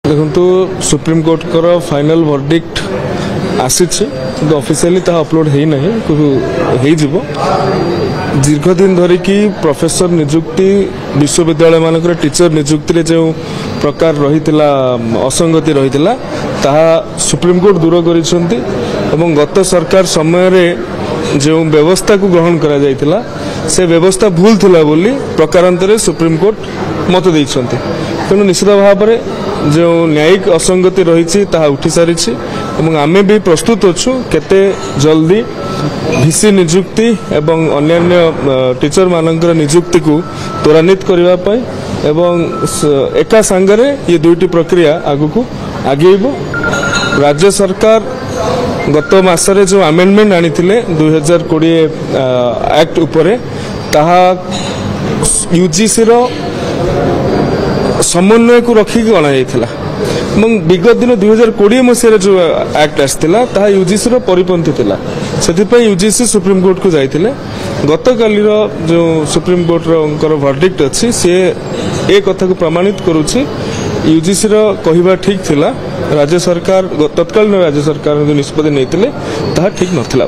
देखो supreme court final verdict आसी officially upload है ना दीर्घ दिन धरिकी प्रोफेसर निजुक्ति विश्वविद्यालय मानक टीचर निजुक्ति जो प्रकार रही असंगति रही सुप्रीमकोर्ट दूर कर गत सरकार समय जो व्यवस्था को ग्रहण करा जाइथिला से व्यवस्था भूल थिला बोली प्रकारांतरे सुप्रीमकोर्ट मत देइछन्ते। तेणु निश्चित भाव में जो न्यायिक असंगति रही उठी सारी आमे भी प्रस्तुत अच्छु केते जल्दी भिसी निजुक्ति एवं अन्य टीचर मानकर निजुक्ति को त्वरान्वित करने एवं एका सांगरे ये दुईटी प्रक्रिया आगु आगेब। राज्य सरकार गत मासरे जो अमेंडमेंट आनी 2020 एक्ट उपरे ताहा यूजीसी रो समन्वय को रखिक अणाइला विगत दिन 2020 मसीह जो एक्ट आसला ताहा यूजीसी रो परिपंथी थिला से यूजीसी सुप्रीमकोर्ट को जाइथिले। गत काली जो सुप्रीमकोर्ट रो वर्डिक्ट अच्छी सी ए कथा को प्रमाणित करुछि यूजीसी रो कहिबा ठीक थिला राज्य सरकार तत्कालीन राज्य सरकार जो निष्पत्ति नहीं ठीक नथिला।